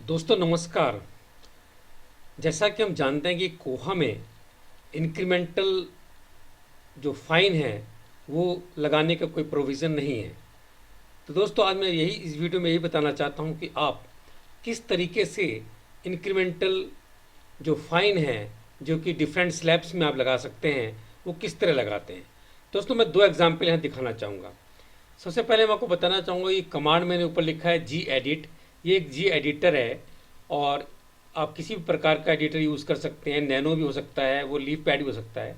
दोस्तों नमस्कार। जैसा कि हम जानते हैं कि कोहा में इंक्रीमेंटल जो फाइन है वो लगाने का कोई प्रोविज़न नहीं है। तो दोस्तों आज मैं इस वीडियो में यही बताना चाहता हूँ कि आप किस तरीके से इंक्रीमेंटल जो फाइन है जो कि डिफरेंट स्लैब्स में आप लगा सकते हैं वो किस तरह लगाते हैं। दोस्तों मैं दो एग्जाम्पल यहाँ दिखाना चाहूँगा। सबसे पहले मैं आपको बताना चाहूँगा ये कमांड मैंने ऊपर लिखा है जी एडिट। ये एक जी एडिटर है और आप किसी भी प्रकार का एडिटर यूज़ कर सकते हैं। नैनो भी हो सकता है, वो लीफ पैड भी हो सकता है।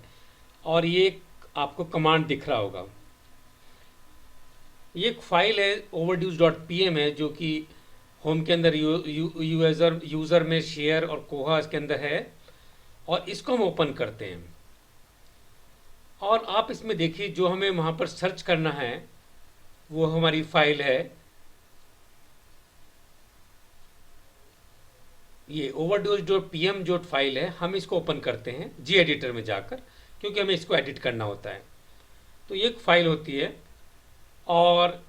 और ये आपको कमांड दिख रहा होगा। ये एक फाइल है ओवरड्यूज डॉट पी एम है जो कि होम के अंदर यूज़र में शेयर और कोहा इसके अंदर है। और इसको हम ओपन करते हैं और आप इसमें देखिए जो हमें वहाँ पर सर्च करना है वो हमारी फाइल है ये ओवरडोज डॉट पी एम जो फाइल है। हम इसको ओपन करते हैं जी एडिटर में जाकर क्योंकि हमें इसको एडिट करना होता है। तो ये एक फाइल होती है और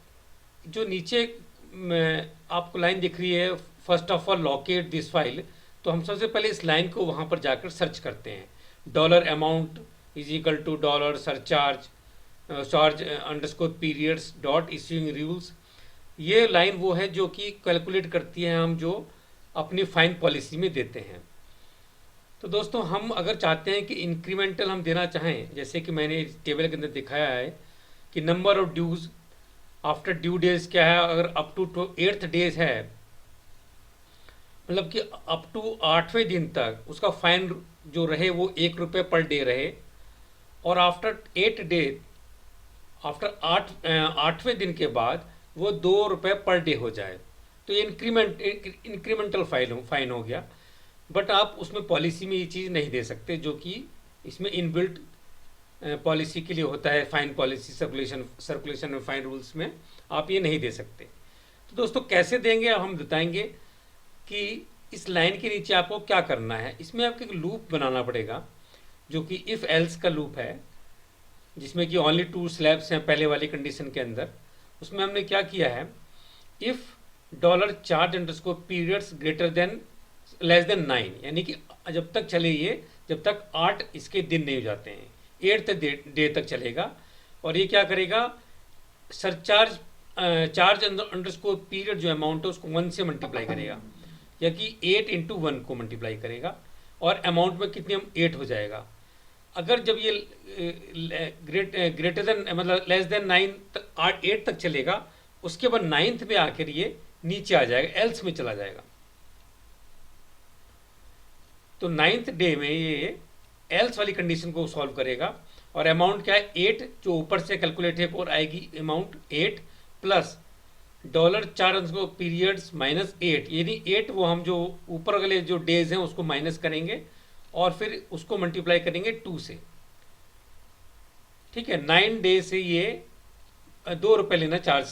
जो नीचे आपको लाइन दिख रही है first of all locate this file. तो हम सबसे पहले इस लाइन को वहाँ पर जाकर सर्च करते हैं। Dollar amount is equal to dollar surcharge charge underscore periods dot issuing rules. ये लाइन वो है जो कि कैलकुलेट करती है हम जो अपनी फाइन पॉलिसी में देते हैं। तो दोस्तों हम अगर चाहते हैं कि इंक्रीमेंटल हम देना चाहें, जैसे कि मैंने टेबल के अंदर दिखाया है कि number of dues after due days क्या है। अगर अप टू 8th डेज है मतलब कि अप टू 8वें दिन तक उसका फाइन जो रहे वो 1 रुपये पर डे रहे। और आफ्टर 8 डे आफ्टर 8वें दिन के बाद वो 2 रुपये पर डे हो जाए। तो ये इंक्रीमेंटल फाइन हो गया। बट आप उसमें पॉलिसी में ये चीज़ नहीं दे सकते जो कि इसमें इनबिल्ट पॉलिसी के लिए होता है। फाइन पॉलिसी सर्कुलेशन में फाइन रूल्स में आप ये नहीं दे सकते। तो दोस्तों कैसे देंगे हम बताएंगे कि इस लाइन के नीचे आपको क्या करना है। इसमें आपको एक लूप बनाना पड़ेगा जो कि इफ़ एल्स का लूप है जिसमें कि ओनली 2 स्लैब्स हैं पहले वाली कंडीशन के अंदर। उसमें हमने क्या किया है, if dollar charge underscore periods greater than less than 9 यानी कि जब तक चले ये जब तक 8 इसके दिन नहीं हो जाते हैं 8th डे तक चलेगा। और ये क्या करेगा, सरचार्ज चार्ज अंडरस्कोर पीरियड जो अमाउंट है उसको 1 से मल्टीप्लाई करेगा या कि 8 इंटू 1 को मल्टीप्लाई करेगा और अमाउंट में कितनी हम 8 हो जाएगा। अगर जब ये ग्रेटर देन मतलब लेस देन 9 8 तक चलेगा उसके बाद 9th में आकर ये नीचे आ जाएगा, एल्स में चला जाएगा। तो 9th डे में ये एल्स वाली कंडीशन को सॉल्व करेगा। और अमाउंट क्या है 8 जो ऊपर से कैलकुलेट है और आएगी अमाउंट 8 प्लस डॉलर चार्ज को पीरियड्स -8 यानी 8 वो हम जो ऊपर वाले जो डेज हैं उसको माइनस करेंगे और फिर उसको मल्टीप्लाई करेंगे 2 से। ठीक है, 9 डे से ये 2 रुपये लेना चार्ज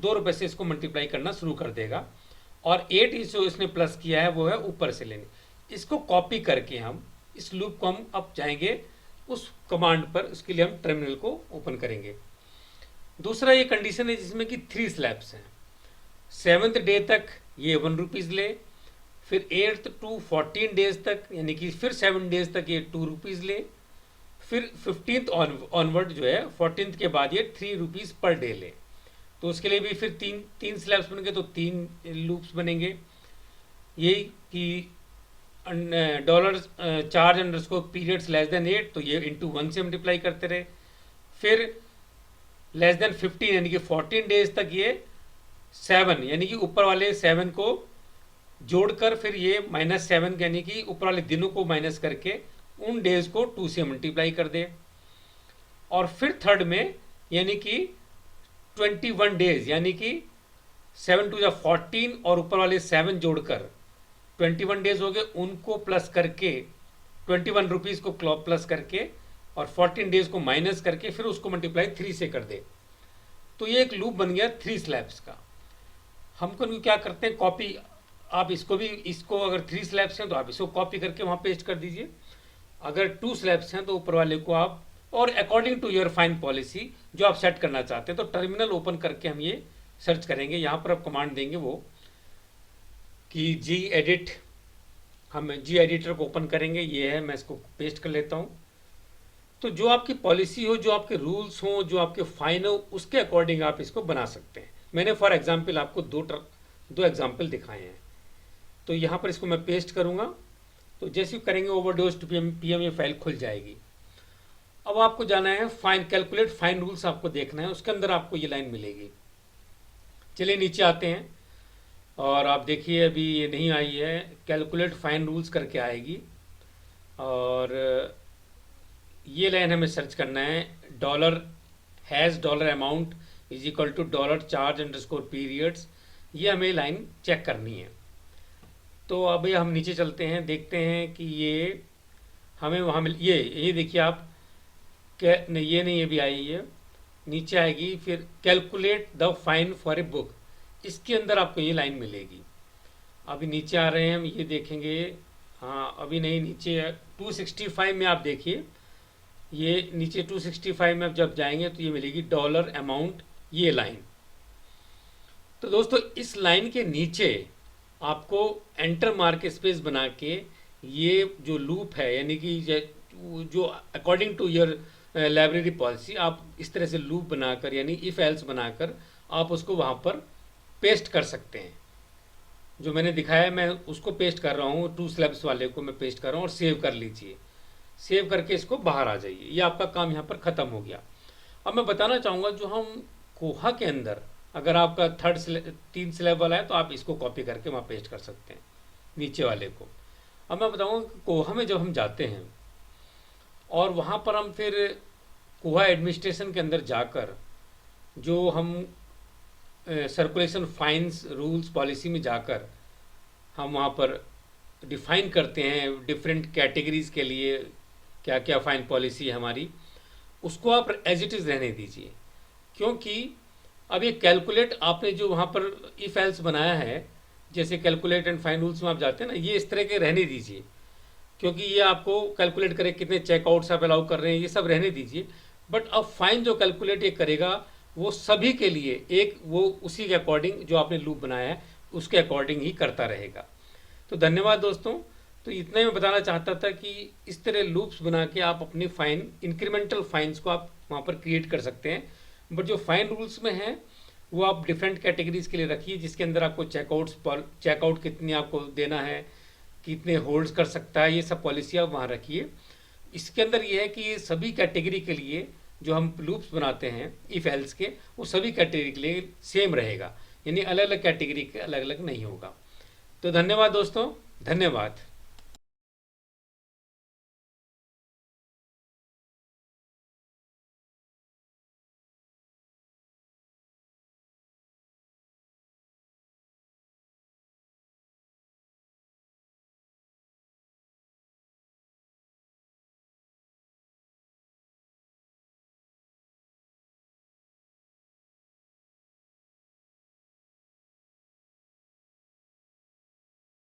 2 रुपये से इसको मल्टीप्लाई करना शुरू कर देगा। और 8 जो इसने प्लस किया है वो है ऊपर से लेंगे। इसको कॉपी करके हम इस लूप को हम अब जाएंगे उस कमांड पर। उसके लिए हम टर्मिनल को ओपन करेंगे। दूसरा ये कंडीशन है जिसमें कि 3 स्लैब्स हैं। 7th डे तक ये 1 रुपीज़ ले, फिर 8th to 14 डेज तक यानी कि फिर 7 डेज तक ये 2 रुपीज़ ले, फिर 15th ऑनवर्ड जो है 14th के बाद ये 3 रुपीज़ पर डे ले। तो उसके लिए भी फिर तीन स्लैब्स बनेंगे तो 3 लूप्स बनेंगे। ये कि dollar charge underscore periods less than 8 तो ये इंटू 1 से मल्टीप्लाई करते रहे। फिर लेस देन 15 यानी कि 14 डेज तक ये 7 यानी कि ऊपर वाले 7 को जोड़कर फिर ये -7 यानी कि ऊपर वाले दिनों को माइनस करके उन डेज को 2 से मल्टीप्लाई कर दे। और फिर थर्ड में यानी कि 21 डेज यानी कि 7 टू 14 और ऊपर वाले 7 जोड़कर 21 डेज हो गए, उनको प्लस करके 21 रुपीज़ को प्लस करके और 14 डेज को माइनस करके फिर उसको मल्टीप्लाई 3 से कर दे। तो ये एक लूप बन गया 3 स्लैब्स का। हमको क्या करते हैं कॉपी, आप इसको अगर 3 स्लैब्स हैं तो आप इसको कॉपी करके वहाँ पेस्ट कर दीजिए। अगर 2 स्लैब्स हैं तो ऊपर वाले को आप और according to your fine policy जो आप सेट करना चाहते हैं। तो टर्मिनल ओपन करके हम ये सर्च करेंगे। यहाँ पर आप कमांड देंगे वो कि जी एडिट, हम जी एडिटर को ओपन करेंगे। ये है, मैं इसको पेस्ट कर लेता हूँ। तो जो आपकी पॉलिसी हो, जो आपके रूल्स हों, जो आपके फाइन हो, उसके अकॉर्डिंग आप इसको बना सकते हैं। मैंने फॉर एग्जांपल आपको दो एग्जांपल दिखाए हैं। तो यहाँ पर इसको मैं पेस्ट करूँगा। तो जैसे ही करेंगे ओवरडोज टू पीएम ये फाइल खुल जाएगी। अब आपको जाना है फाइन, कैलकुलेट फाइन रूल्स आपको देखना है, उसके अंदर आपको ये लाइन मिलेगी। चलिए नीचे आते हैं और आप देखिए अभी ये नहीं आई है, कैलकुलेट फाइन रूल्स करके आएगी। और ये लाइन हमें सर्च करना है, dollar has dollar amount is equal to dollar charge underscore periods. ये हमें लाइन चेक करनी है। तो अभी हम नीचे चलते हैं, देखते हैं कि ये हमें वहाँ मिल, ये देखिए आप, क्या नहीं, ये नहीं, ये भी आई है, नीचे आएगी फिर calculate the fine for a book. इसके अंदर आपको ये लाइन मिलेगी। अभी नीचे आ रहे हैं हम, ये देखेंगे। हाँ अभी नहीं, नीचे 265 में आप देखिए, ये नीचे 265 में आप जब जाएंगे तो ये मिलेगी डॉलर अमाउंट, ये लाइन। तो दोस्तों इस लाइन के नीचे आपको एंटर मार्क स्पेस बना के ये जो लूप है, यानी कि जो according to your library policy आप इस तरह से लूप बनाकर, यानी इफ एल्स बनाकर आप उसको वहाँ पर पेस्ट कर सकते हैं। जो मैंने दिखाया मैं उसको पेस्ट कर रहा हूँ, 2 स्लैब्स वाले को मैं पेस्ट कर रहा हूँ, और सेव कर लीजिए। सेव करके इसको बाहर आ जाइए, ये आपका काम यहाँ पर ख़त्म हो गया। अब मैं बताना चाहूँगा, जो हम कोहा के अंदर, अगर आपका 3 स्लैब वाला है तो आप इसको कॉपी करके वहाँ पेस्ट कर सकते हैं, नीचे वाले को। अब मैं बताऊँगा कि कोहा में जब हम जाते हैं और वहाँ पर हम फिर कोहा एडमिनिस्ट्रेशन के अंदर जाकर जो हम सर्कुलेशन फाइन्स रूल्स पॉलिसी में जाकर हम वहाँ पर डिफाइन करते हैं डिफरेंट कैटेगरीज के लिए क्या क्या फाइन पॉलिसी है हमारी, उसको आप एज इट इज़ रहने दीजिए। क्योंकि अब ये कैलकुलेट आपने जो वहाँ पर इफ एल्स बनाया है, जैसे कैलकुलेट एंड फाइन रूल्स में आप जाते हैं ना, ये इस तरह के रहने दीजिए। क्योंकि ये आपको कैलकुलेट करे कितने चेकआउट्स आप अलाउ कर रहे हैं, ये सब रहने दीजिए। बट अब फाइन जो कैलकुलेट ये करेगा वो सभी के लिए एक, वो उसी के अकॉर्डिंग जो आपने लूप बनाया है उसके अकॉर्डिंग ही करता रहेगा। तो धन्यवाद दोस्तों। तो इतना ही मैं बताना चाहता था कि इस तरह लूप्स बना के आप अपनी फाइन, इंक्रीमेंटल फाइन्स को आप वहाँ पर क्रिएट कर सकते हैं। बट जो फाइन रूल्स में है वो आप डिफरेंट कैटेगरीज के लिए रखिए, जिसके अंदर आपको चेकआउट कितनी आपको देना है, कितने होल्ड्स कर सकता है, ये सब पॉलिसी आप वहाँ रखिए। इसके अंदर ये है कि ये सभी कैटेगरी के लिए जो हम लूप्स बनाते हैं इफ एल्स के, वो सभी कैटेगरी के लिए सेम रहेगा, यानी अलग अलग कैटेगरी के अलग अलग नहीं होगा। तो धन्यवाद दोस्तों, धन्यवाद।